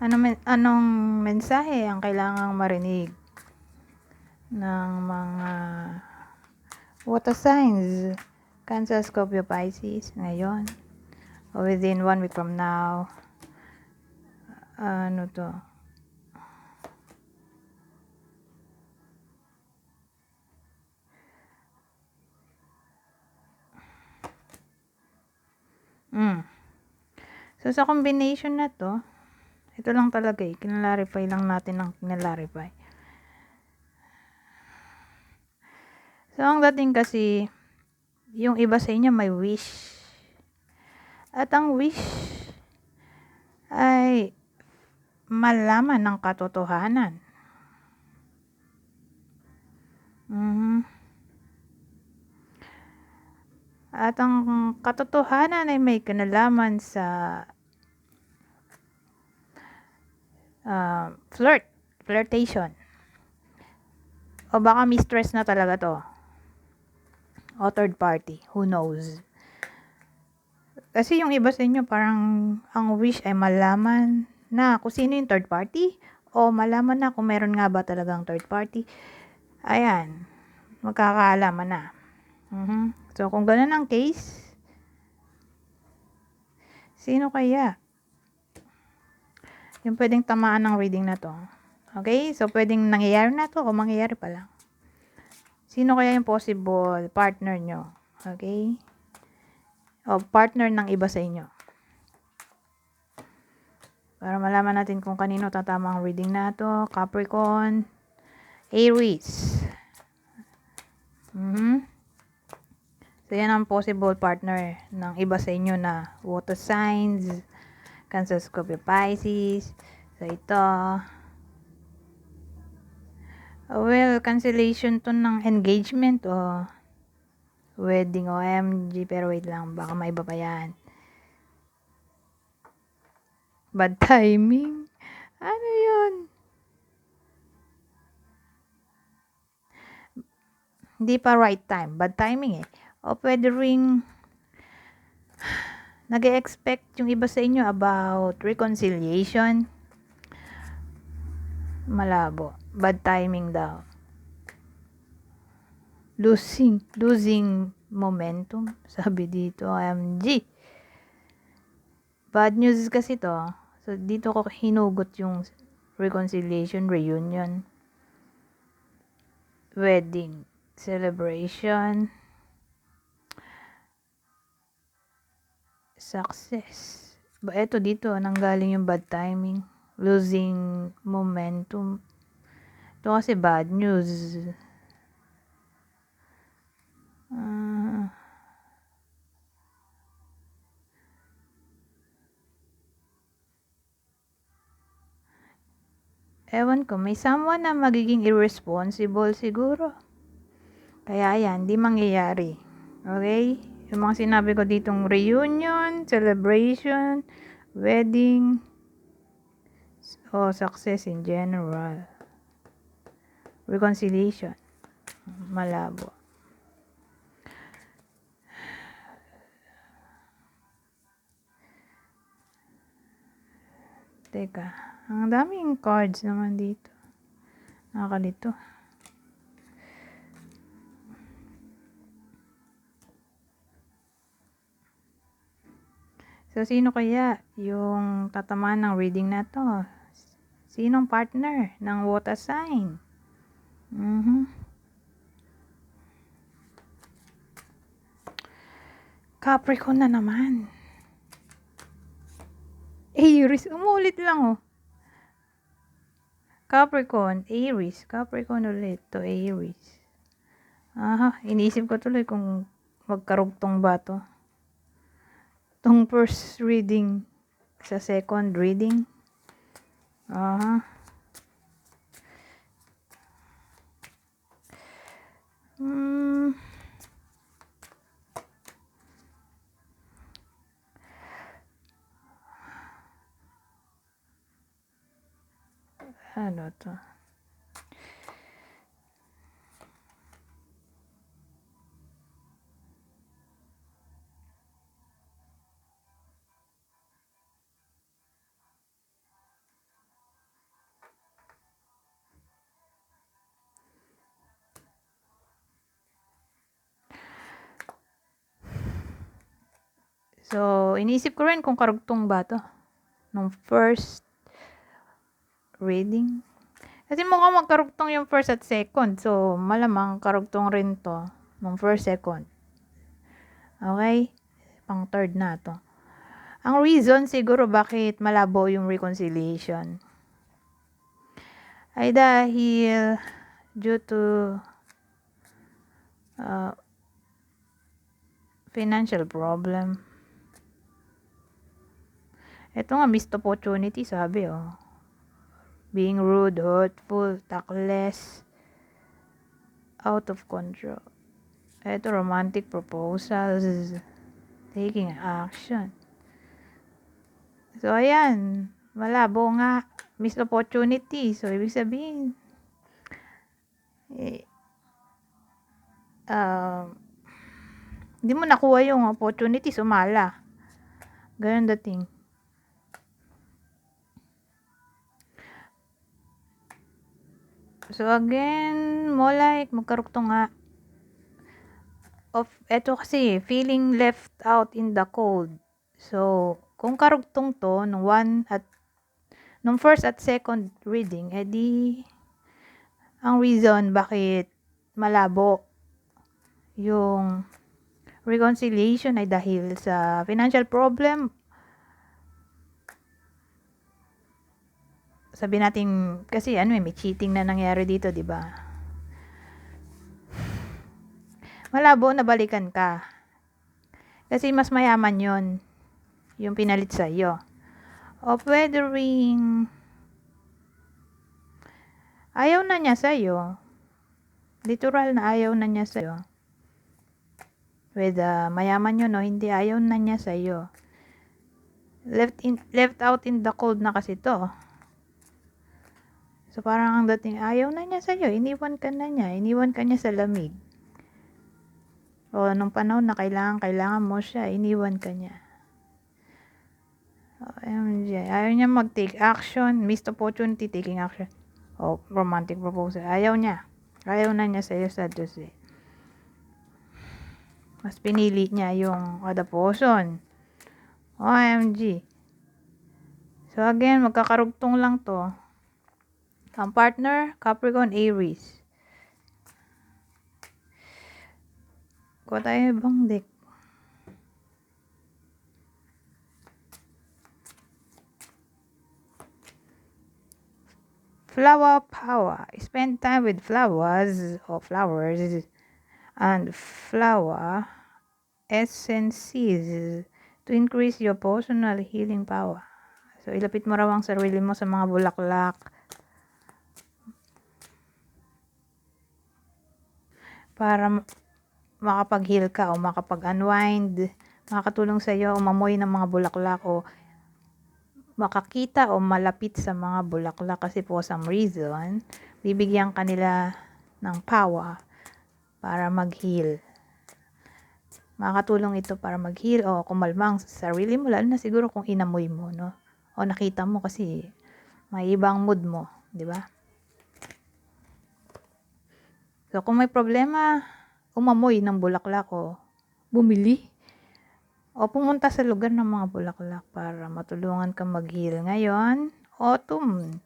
Anong mensahe ang kailangang marinig ng mga water signs, Cancer, Scorpio, Pisces ngayon o within 1 week from now? Ano to? So sa combination na to, ito lang talaga kinalarify lang natin ng kinalarify. So ang dating kasi, yung iba sa inyo may wish. At ang wish ay malaman ng katotohanan. At ang katotohanan ay may kinalaman sa flirtation. O baka mistress na talaga to. O third party, who knows. Kasi yung iba sa inyo parang ang wish ay malaman na kung sino yung third party o malaman na kung meron nga ba talagang third party. Ayan, magkakaalaman na. So kung ganun ang case, sino kaya yung pwedeng tamaan ng reading na to? Okay, so pwedeng nangyayari na to o mangyayari pa lang. Sino kaya yung possible partner nyo? Okay? O partner ng iba sa inyo. Para malaman natin kung kanino tatama ang reading na to. Capricorn, Aries. So yan ang possible partner ng iba sa inyo na water signs, Cancer, Scorpio, Pisces. So ito, well, cancellation to ng engagement o wedding o OMG, pero wait lang, baka may iba pa yan. Bad timing? Ano yun? Hindi pa right time. Bad timing O pwede ring nag-expect yung iba sa inyo about reconciliation. Malabo. Bad timing daw. Losing momentum. Sabi dito, OMG. Bad news kasi to. So, dito ko hinugot yung reconciliation, reunion, wedding, celebration, success. Eto dito, nanggaling yung bad timing. Losing momentum. Ito kasi bad news. Ewan ko, may someone na magiging irresponsible siguro. Kaya yan, di mangyayari. Okay? Yung mga sinabi ko ditong reunion, celebration, wedding, o success in general. Reconciliation. Malabo. Teka, ang daming cards naman dito. Nakakalito. So, sino kaya yung tatamaan ng reading na to? Sinong partner ng water sign? Capricorn na naman. Aries, umulit lang Capricorn, Aries. Capricorn ulit to Aries. Iniisip ko tuloy kung magkarugtong ba to. Tong first reading sa second reading. Ano to? So, iniisip ko rin kung karugtong ba to nung first reading. Kasi mukhang magkarugtong yung first at second. So, malamang karugtong rin to nung first, second. Okay? Pang third na to. Ang reason siguro bakit malabo yung reconciliation ay dahil due to financial problem. Ito nga, missed opportunity, sabi, oh. Being rude, hurtful, tactless, out of control. Ito, romantic proposals, taking action. So, ayan, malabo nga, missed opportunity. So, ibig sabihin, hindi mo nakuha yung opportunity, sumala. Ganun dating. So, again, more like, magkarugtong nga. Eto kasi, feeling left out in the cold. So, kung karugtong to, nung first at second reading, edi, ang reason bakit malabo yung reconciliation ay dahil sa financial problem. Sabi natin, kasi may cheating na nangyari dito, di ba? Malabo na balikan ka. Kasi mas mayaman yon yung pinalit sa iyo. O pwede ring ayaw na niya sa iyo. Literal na ayaw na niya sa iyo. Whether mayaman yun o hindi, ayaw na niya sa iyo. Left out in the cold na kasi to. So, parang ang dating, ayaw na niya sa'yo, iniwan ka niya sa lamig. O, nung panahon na kailangan mo siya, iniwan ka niya. Ayaw niya mag-take action, missed opportunity, taking action. O, romantic proposal, ayaw niya. Ayaw na niya sa'yo, sad to say. Mas pinili niya yung other person. OMG. So, again, magkakarugtong lang to. Ang partner, Capricorn, Aries. Kuha tayo ibang deck. Flower power. Spend time with flowers and flower essences to increase your personal healing power. So, ilapit mo raw ang sarili mo sa mga bulaklak para makapag-heal ka o makapag-unwind, makakatulong sa iyo umamoy ng mga bulaklak o makakita o malapit sa mga bulaklak kasi for some reason, bibigyan kanila ng power para mag-heal. Makakatulong ito para mag-heal o kumalma ang sarili mo, lalo na siguro kung inamoy mo, no? O nakita mo kasi may ibang mood mo, di ba? So, kung may problema, umamoy ng bulaklak o bumili o pumunta sa lugar ng mga bulaklak para matulungan ka mag-heal. Ngayon, autumn.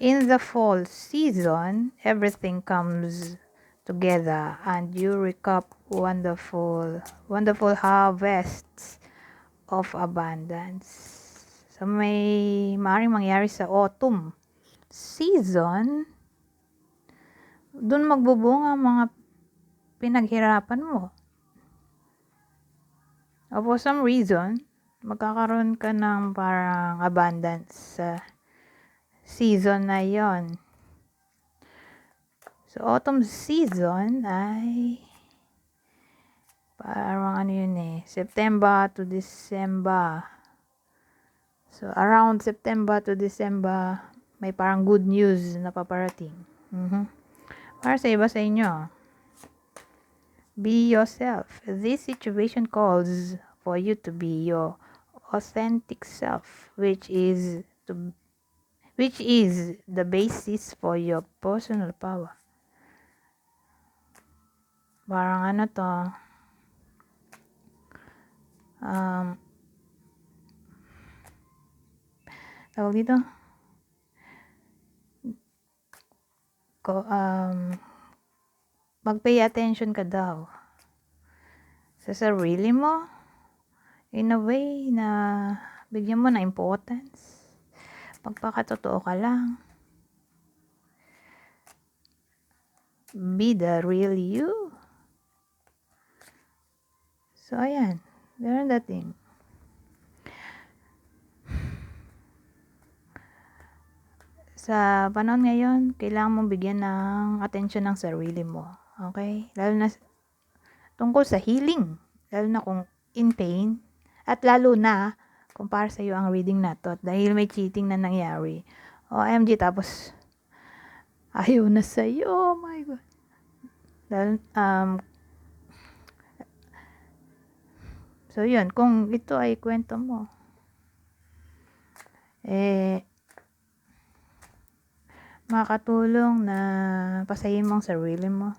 In the fall season, everything comes together and you recap wonderful harvests of abundance. So, may maaaring mangyari sa autumn season, dun magbubunga mga pinaghirapan mo. O for some reason, magkakaroon ka ng parang abundance sa season na yon. So, autumn season ay parang September to December. So, around September to December, may parang good news na paparating. Para sa iba sa inyo, be yourself. This situation calls for you to be your authentic self, which is the basis for your personal power. Parang tawag dito, mag-pay attention ka daw sa sarili mo in a way na bigyan mo na importance. Magpakatotoo ka lang. Be the real you. So, ayan. Ganun dating. Sa panahon ngayon, kailangan mong bigyan ng atensyon ng sarili mo. Okay? Lalo na tungkol sa healing. Lalo na kung in pain. At lalo na kung para sa iyo ang reading na to. Dahil may cheating na nangyari. OMG, tapos ayaw na sa iyo. Oh my God. Dahil, so, yun. Kung ito ay kwento mo, makakatulong na pasayin mo ang sarili mo.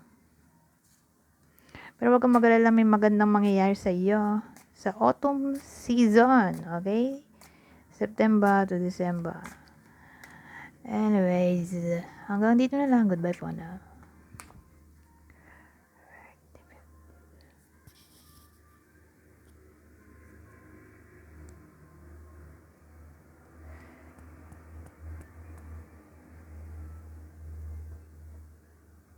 Pero wag kang mag-alala, may magandang mangyayari sa iyo sa autumn season, okay? September to December. Anyways, hanggang dito na lang. Goodbye for now.